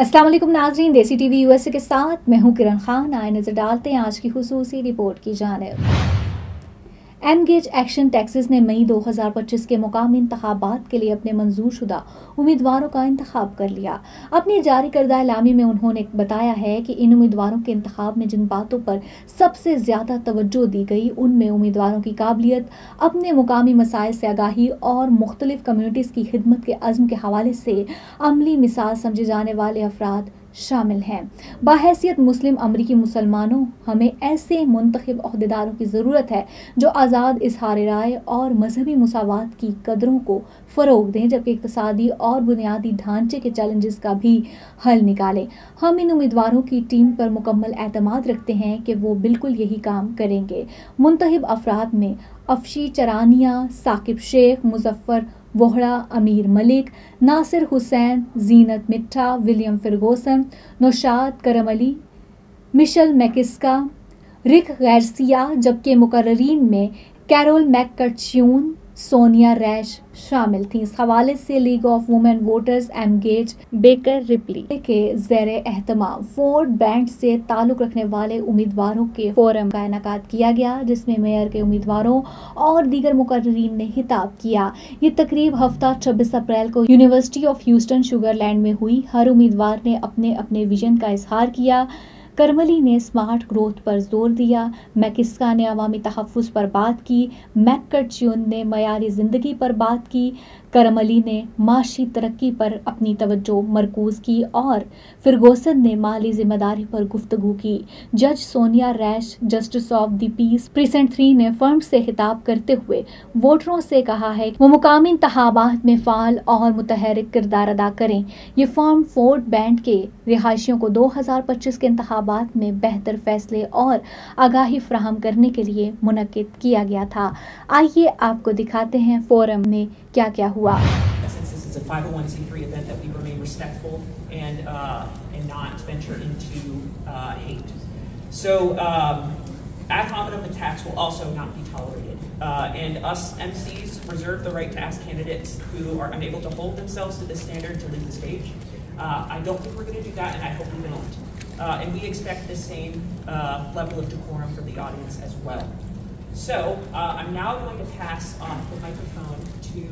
अस्सलाम वालेकुम नाज़रीन, देसी टीवी यूएसए के साथ मैं हूं किरण खान। आए नजर डालते हैं आज की खुसूसी रिपोर्ट की जानिब। एमगेज एक्शन टेक्सास ने मई 2025 के मुकामी इंतखाबात के लिए अपने मंजूरशुदा उम्मीदवारों का इंतखाब कर लिया। अपनी जारी करदा एलामी में उन्होंने बताया है कि इन उम्मीदवारों के इंतखाब में जिन बातों पर सबसे ज्यादा तवज्जो दी गई उनमें उम्मीदवारों की काबिलियत, अपने मुकामी मसाइल से आगाही और मुख्तलिफ कम्युनिटीज़ की खिदमत के अज़्म के हवाले से अमली मिसाल समझे जाने वाले अफराद शामिल हैं। बाहैसियत मुस्लिम अमरीकी मुसलमानों, हमें ऐसे मुंतखब अहदेदारों की ज़रूरत है जो आज़ाद इजहार राय और मजहबी मुसावात की कदरों को फ़रोग दें, जबकि इक़्तिसादी और बुनियादी ढांचे के चैलेंजेस का भी हल निकालें। हम इन उम्मीदवारों की टीम पर मुकम्मल एतमाद रखते हैं कि वो बिल्कुल यही काम करेंगे। मुंतखब अफराद में अफशी चरानिया, साकिब शेख, मुजफ्फर वोहड़ा, अमीर मलिक, नासिर हुसैन, जीनत मिट्ठा, विलियम फिरगोसन, नौशाद करम अली, मिशेल मैकिस्का, रिक गार्सिया, जबकि मुकर्रीन में कैरोल मैककर्च्यून, सोनिया रैश शामिल थीं। इस हवाले से लीग ऑफ वुमेन वोटर्स एमगेज बेकर रिपली के ज़ेरे एहतमाम फोर्ट बैंड से ताल्लुक़ रखने वाले उम्मीदवारों के फोरम का इनेकाद किया गया, जिसमें मेयर के उम्मीदवारों और दीगर मुकर्रीन ने खिताब किया। ये तकरीब हफ्ता 26 अप्रैल को यूनिवर्सिटी ऑफ ह्यूस्टन शुगरलैंड में हुई। हर उम्मीदवार ने अपने अपने विजन का इजहार किया। करमली ने स्मार्ट ग्रोथ पर जोर दिया, मैकिस्का ने अवामी तहफ़्फ़ुज़ पर बात की, मैककर्च्यून ने मयारी ज़िंदगी पर बात की, करमली ने माशी तरक्की पर अपनी तवज्जो मरकूज़ की और फिरगोसन ने माली जिम्मेदारी पर गुफ्तगू की। जज Sonia Rash, justice of the peace precinct 3 ने फर्म से खिताब करते हुए वोटरों से कहा है कि वो मुकामी इंतखाबात में फ़ाल और मुतहरिक किरदार अदा करें। ये फर्म फोर्ट बैंड के रिहायशियों को 2025 के इंतखाबात में बेहतर फैसले और आगाही फ्राहम करने के लिए मुनक्किद किया गया था। आइए आपको दिखाते हैं फोरम में क्या क्या हुआ। Since this is a 501c3 event, that we remain respectful and not venture into hate. So ad hominem attacks will also not be tolerated. And us MCs reserve the right to ask candidates who are unable to hold themselves to this standard to leave the stage. I don't think we're going to do that, and I hope we don't. And we expect the same level of decorum from the audience as well. So I'm now going to pass off the microphone to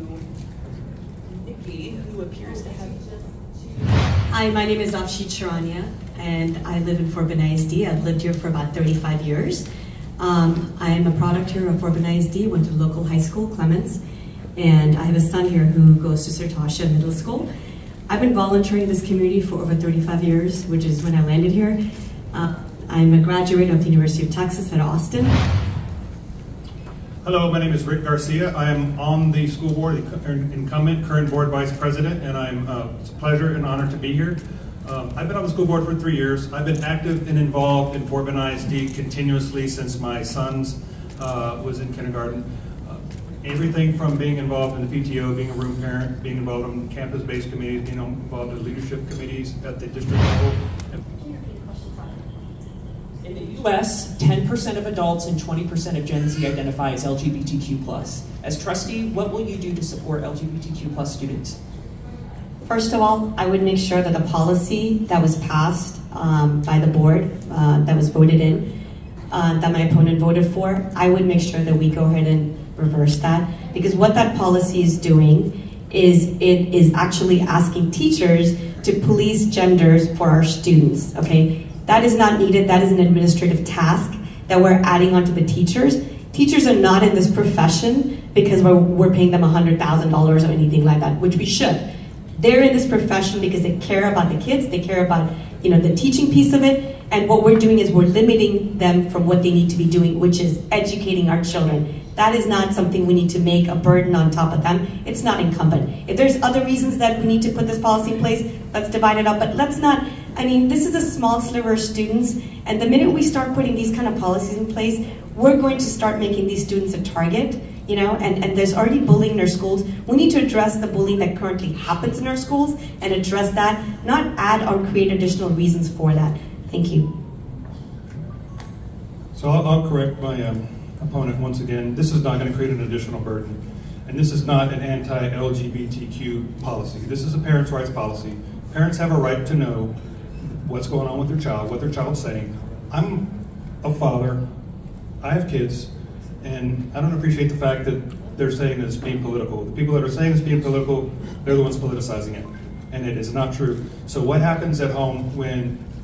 Nikki, who appears to have... Hi, my name is Afshi Charania, and I live in Fort Benning ISD. I've lived here for about 35 years. I am a product here of Fort Benning ISD, went to local high school, Clements, and I have a son here who goes to Sir Tasha Middle School. I've been volunteering in this community for over 35 years, which is when I landed here. I'm a graduate of the University of Texas at Austin. Hello, my name is Rick Garcia. I am on the school board, incumbent, current board vice president, and it's a pleasure and honor to be here. I've been on the school board for 3 years. I've been active and involved in Fort Benning ISD continuously since my sons was in kindergarten. Everything from being involved in the PTO, being a room parent, being involved in campus-based committees, being involved in leadership committees at the district level. In the U.S., 10% of adults and 20% of Gen Z identify as LGBTQ+. As trustee, what will you do to support LGBTQ+ students? First of all, I would make sure that the policy that was passed by the board, that was voted in, that my opponent voted for, I would make sure that we go ahead and reverse that. Because what that policy is doing is it is actually asking teachers to police genders for our students, okay? That is not needed. That is an administrative task that we're adding onto the teachers. Teachers are not in this profession because we're paying them $100,000 or anything like that, which we should. They're in this profession because they care about the kids, they care about the teaching piece of it, and what we're doing is we're limiting them from what they need to be doing, which is educating our children. That is not something we need to make a burden on top of them. It's not incumbent. If there's other reasons that we need to put this policy in place, let's divide it up, but let's not, this is a small sliver of students, and the minute we start putting these kind of policies in place, we're going to start making these students a target, and there's already bullying in our schools. We need to address the bullying that currently happens in our schools and address that, not add or create additional reasons for that. Thank you. So I'll correct my opponent once again. This is not going to create an additional burden. And this is not an anti-LGBTQ policy. This is a parents' rights policy. Parents have a right to know what's going on with their child, what their child's saying. I'm a father, I have kids, and I don't appreciate the fact that they're saying that it's being political. The people that are saying it's being political, they're the ones politicizing it, and it is not true. So what happens at home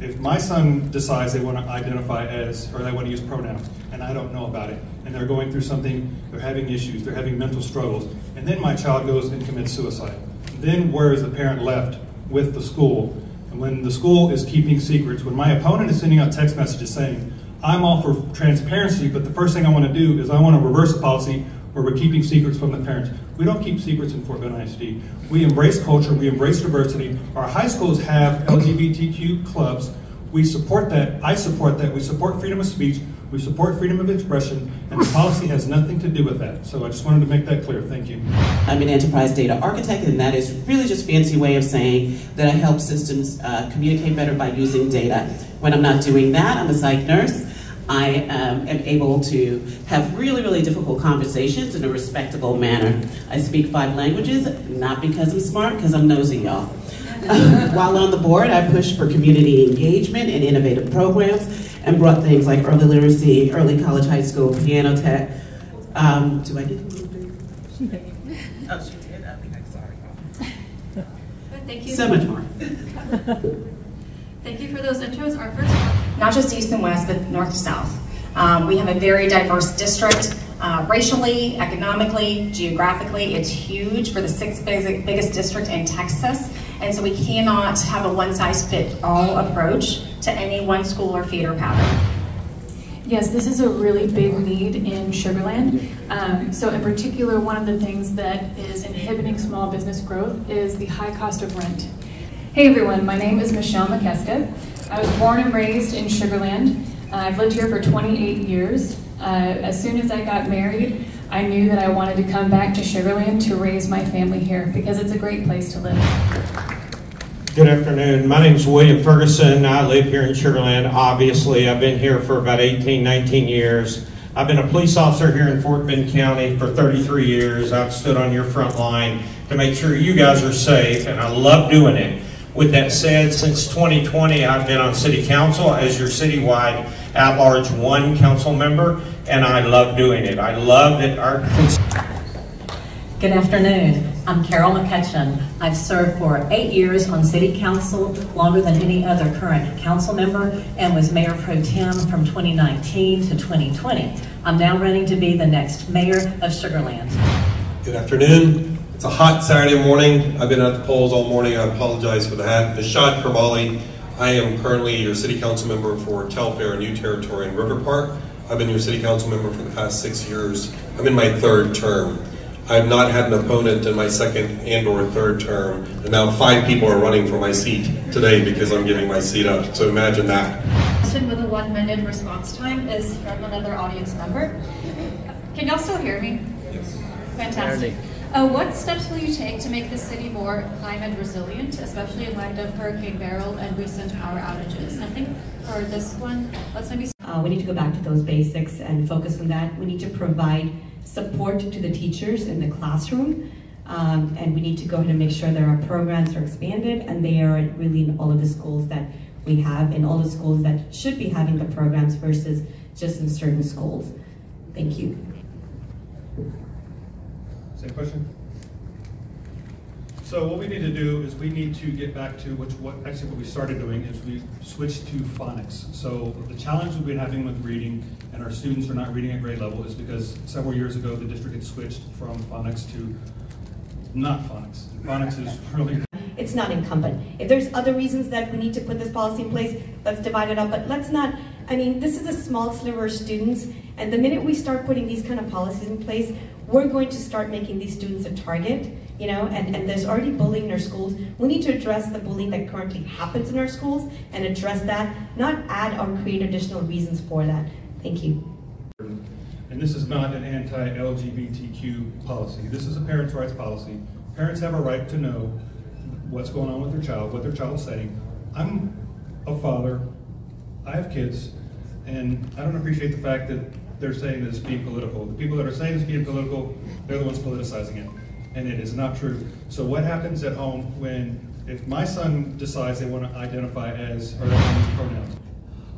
if my son decides they want to identify as, or they want to use pronouns, and I don't know about it, and they're going through something, they're having issues, they're having mental struggles, and then my child goes and commits suicide. Then where is the parent left with the school? And when the school is keeping secrets, when my opponent is sending out text messages saying, I'm all for transparency, but the first thing I want to do is I want to reverse a policy where we're keeping secrets from the parents. We don't keep secrets in Fort Bend ISD. We embrace culture, we embrace diversity. Our high schools have LGBTQ clubs. We support that, I support that. We support freedom of speech, we support freedom of expression, and the policy has nothing to do with that. So I just wanted to make that clear, thank you. I'm an enterprise data architect, and that is really just a fancy way of saying that I help systems communicate better by using data. When I'm not doing that, I'm a psych nurse. I am able to have really, really difficult conversations in a respectable manner. I speak 5 languages, not because I'm smart, because I'm nosy, y'all. While on the board, I pushed for community engagement and innovative programs and brought things like early literacy, early college, high school, piano tech. Do I get a little bit? She did. Oh, she did? I think I'm sorry. Thank you. So much more. Thank you for those intros. Our first, not just east and west, but north to south. We have a very diverse district, racially, economically, geographically. It's huge. We're the 6th biggest district in Texas, and so we cannot have a one-size-fits-all approach to any one school or feeder pattern. Yes, this is a really big need in Sugar Land. So in particular, one of the things that is inhibiting small business growth is the high cost of rent. Hey everyone, my name is Michelle McKeska. I was born and raised in Sugar Land. I've lived here for 28 years. As soon as I got married, I knew that I wanted to come back to Sugar Land to raise my family here because it's a great place to live. Good afternoon. My name is William Ferguson. I live here in Sugar Land. Obviously, I've been here for about 18, 19 years. I've been a police officer here in Fort Bend County for 33 years. I've stood on your front line to make sure you guys are safe, and I love doing it. With that said, since 2020, I've been on City Council as your citywide at-large 1 council member, and I love doing it. I love that our... Good afternoon. I'm Carol McCutcheon. I've served for 8 years on City Council, longer than any other current council member, and was Mayor Pro Tem from 2019 to 2020. I'm now running to be the next mayor of Sugar Land. Good afternoon. It's a hot Saturday morning. I've been at the polls all morning. I apologize for that. Nishad Kermali. I am currently your city council member for Telfair, New Territory, and River Park. I've been your city council member for the past 6 years. I'm in my 3rd term. I have not had an opponent in my 2nd and/or 3rd term, and now 5 people are running for my seat today because I'm giving my seat up. So imagine that. Question with a 1-minute response time is from another audience member. Can y'all still hear me? Yes. Fantastic. What steps will you take to make the city more climate resilient, especially in light of Hurricane Beryl and recent power outages? I think for this one, let's maybe... We need to go back to those basics and focus on that. We need to provide support to the teachers in the classroom, and we need to go ahead and make sure that our programs are expanded and they are really in all of the schools that we have, in all the schools that should be having the programs versus just in certain schools. Thank you. Same question? So what we need to do is we need to get back to what we started doing is we switched to phonics. So the challenge we've been having with reading and our students are not reading at grade level is because several years ago the district had switched from phonics to not phonics. Phonics is really... It's not incumbent. If there's other reasons that we need to put this policy in place, let's divide it up, but let's not, I mean, this is a small sliver of students, and the minute we start putting these kind of policies in place, we're going to start making these students a target, you know, and there's already bullying in our schools. We need to address the bullying that currently happens in our schools and address that, not add or create additional reasons for that. Thank you. And this is not an anti-LGBTQ policy. This is a parents' rights policy. Parents have a right to know what's going on with their child, what their child's saying. I'm a father, I have kids, and I don't appreciate the fact that they're saying that it's being political. The people that are saying it's being political, they're the ones politicizing it, and it is not true. So what happens at home when if my son decides they want to identify as, or they want to use pronouns.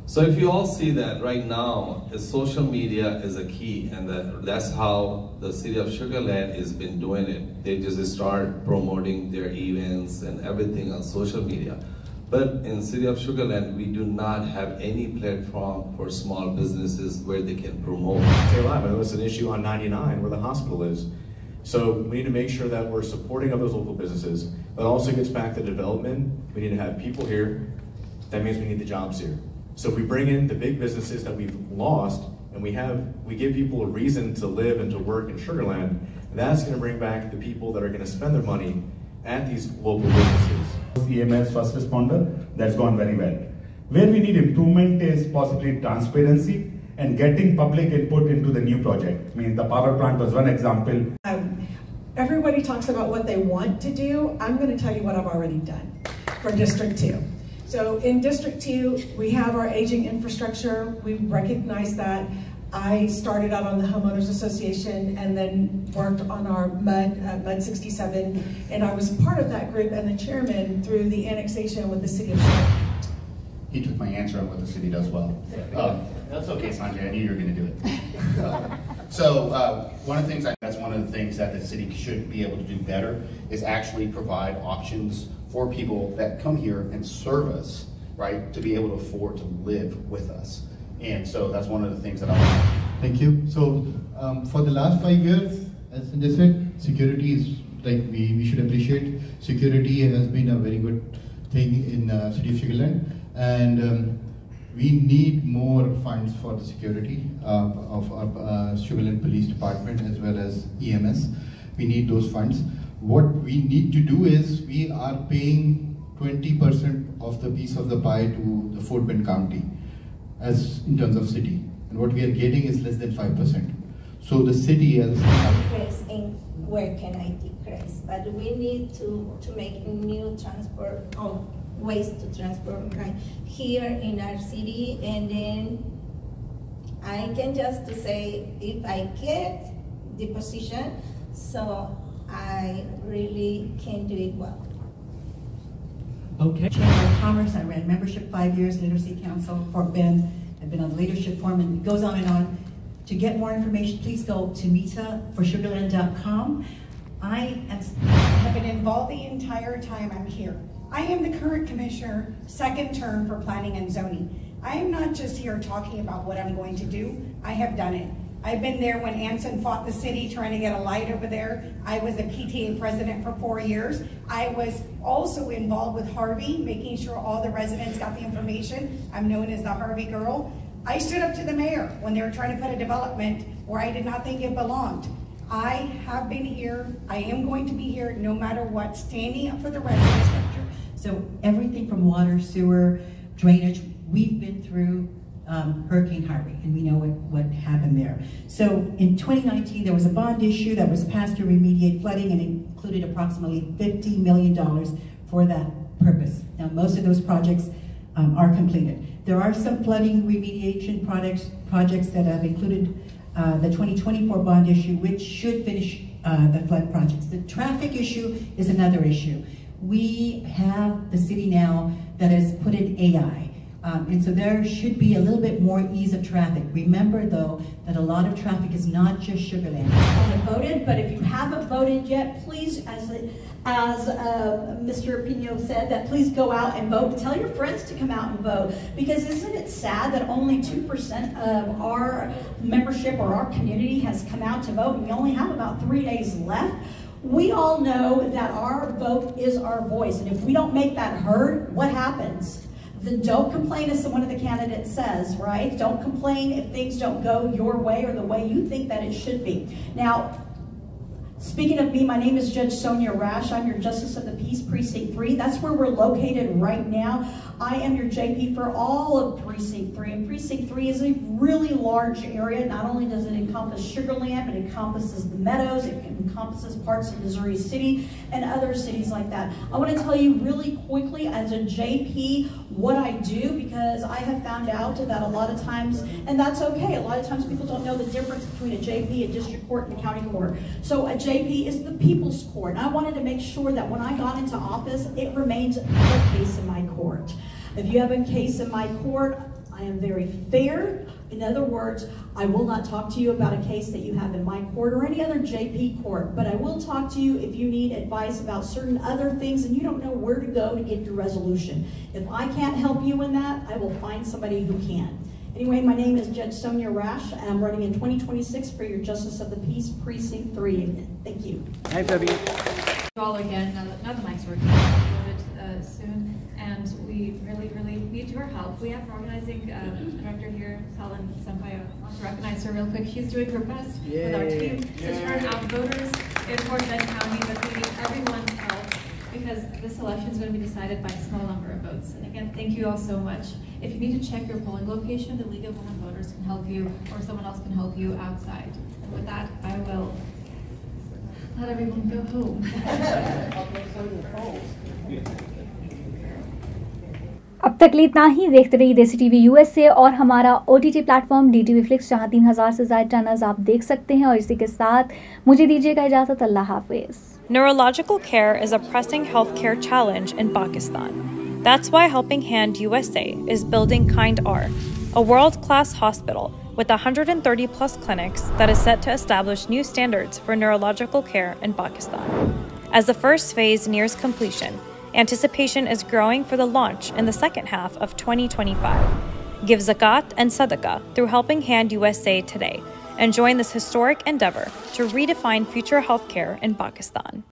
So if you all see that right now, social media is a key, and that's how the city of Sugar Land has been doing it. They just start promoting their events and everything on social media. But in the city of Sugar Land, we do not have any platform for small businesses where they can promote. Stay alive. I know it's an issue on 99 where the hospital is. So we need to make sure that we're supporting of those local businesses. That also gets back to development. We need to have people here. That means we need the jobs here. So if we bring in the big businesses that we've lost, and we give people a reason to live and to work in Sugar Land, that's going to bring back the people that are going to spend their money at these local businesses. EMS first responder, that's gone very well. Where we need improvement is possibly transparency and getting public input into the new project. I mean, the power plant was one example. Everybody talks about what they want to do. I'm going to tell you what I've already done for District 2. So in District 2, we have our aging infrastructure. We recognize that. I started out on the Homeowners Association and then worked on our MUD 67, and I was part of that group and the chairman through the annexation with the city of Sugar. He took my answer on what the city does well. That's okay, Sanjay, I knew you were going to do it. So one of the things, that's one of the things that the city should be able to do better is actually provide options for people that come here and serve us, right, to be able to afford to live with us. And so that's one of the things that I want. Thank you. So for the last 5 years, as Sanjay said, security is like we should appreciate. Security has been a very good thing in City of Sugar Land, and we need more funds for the security of our Sugar Land Police Department as well as EMS. We need those funds. What we need to do is we are paying 20% of the piece of the pie to the Fort Bend County as in terms of city, and what we are getting is less than 5%. So the city as in where can I decrease? But we need to make new transport ways to transport right here in our city, and then I can just say if I get the position, so I really can do it well. Okay. Chamber of Commerce, I ran membership 5 years, Literacy Council, Fort Bend. I've been on the leadership forum, and it goes on and on. To get more information, please go to mitaforsugarland.com. I have been involved the entire time I'm here. I am the current commissioner, second term for planning and zoning. I am not just here talking about what I'm going to do. I have done it. I've been there when Anson fought the city trying to get a light over there. I was a PTA president for 4 years. I was also involved with Harvey, making sure all the residents got the information. I'm known as the Harvey girl. I stood up to the mayor when they were trying to put a development where I did not think it belonged. I have been here, I am going to be here no matter what, standing up for the residents. So everything from water, sewer, drainage, we've been through Hurricane Harvey, and we know what happened there. So in 2019, there was a bond issue that was passed to remediate flooding and included approximately $50 million for that purpose. Now, most of those projects are completed. There are some flooding remediation projects that have included the 2024 bond issue, which should finish the flood projects. The traffic issue is another issue. We have the city now that has put in AI. And so there should be a little bit more ease of traffic. Remember, though, that a lot of traffic is not just Sugar Land. I haven't voted, but if you haven't voted yet, please, as Mr. Pino said, that please go out and vote. Tell your friends to come out and vote, because isn't it sad that only 2% of our membership or our community has come out to vote, and we only have about 3 days left? We all know that our vote is our voice, and if we don't make that heard, what happens? Then don't complain, as one of the candidates says, right? Don't complain if things don't go your way or the way you think that it should be. Now, speaking of me, my name is Judge Sonia Rash. I'm your Justice of the Peace, Precinct 3. That's where we're located right now. I am your JP for all of Precinct 3. And Precinct 3 is a really large area. Not only does it encompass Sugar Land, but it encompasses the Meadows, it encompasses parts of Missouri City and other cities like that. I want to tell you really quickly as a JP what I do, because I have found out that a lot of times, and that's okay, a lot of times people don't know the difference between a JP, a district court, and a county court. So a JP is the people's court. And I wanted to make sure that when I got into office, it remains a case in my court. If you have a case in my court, I am very fair. In other words, I will not talk to you about a case that you have in my court or any other JP court, but I will talk to you if you need advice about certain other things and you don't know where to go to get your resolution. If I can't help you in that, I will find somebody who can. Anyway, my name is Judge Sonia Rash, and I'm running in 2026 for your Justice of the Peace Precinct 3. Thank you. Hi, Debbie. All again, now the mic's working soon, and we really need your help. We have an organizing director here, Helen Sampaio. I want to recognize her real quick. She's doing her best with our team to turn out voters in Fort Bend County, but we need everyone's help because this election is going to be decided by a small number of votes. And again, thank you all so much. If you need to check your polling location, the League of Women Voters can help you, or someone else can help you outside. And with that, I will let everyone go home. अब तक इतना ही। देखते रहिए देसी TV USA और हमारा OTT platform DTV flix, जहां 3000 से ज्यादा चैनल्स आप देख सकते हैं। और इसी के साथ मुझे दीजिएगा इजाजत। अल्लाह हाफिज। Neurological care is a pressing healthcare challenge in Pakistan. That's why Helping Hand USA is building Kind R, a world-class hospital with 130 plus clinics that is set to establish new standards for neurological care in Pakistan. As the first phase nears completion, anticipation is growing for the launch in the second half of 2025. Give zakat and sadaqah through Helping Hand USA today and join this historic endeavor to redefine future healthcare in Pakistan.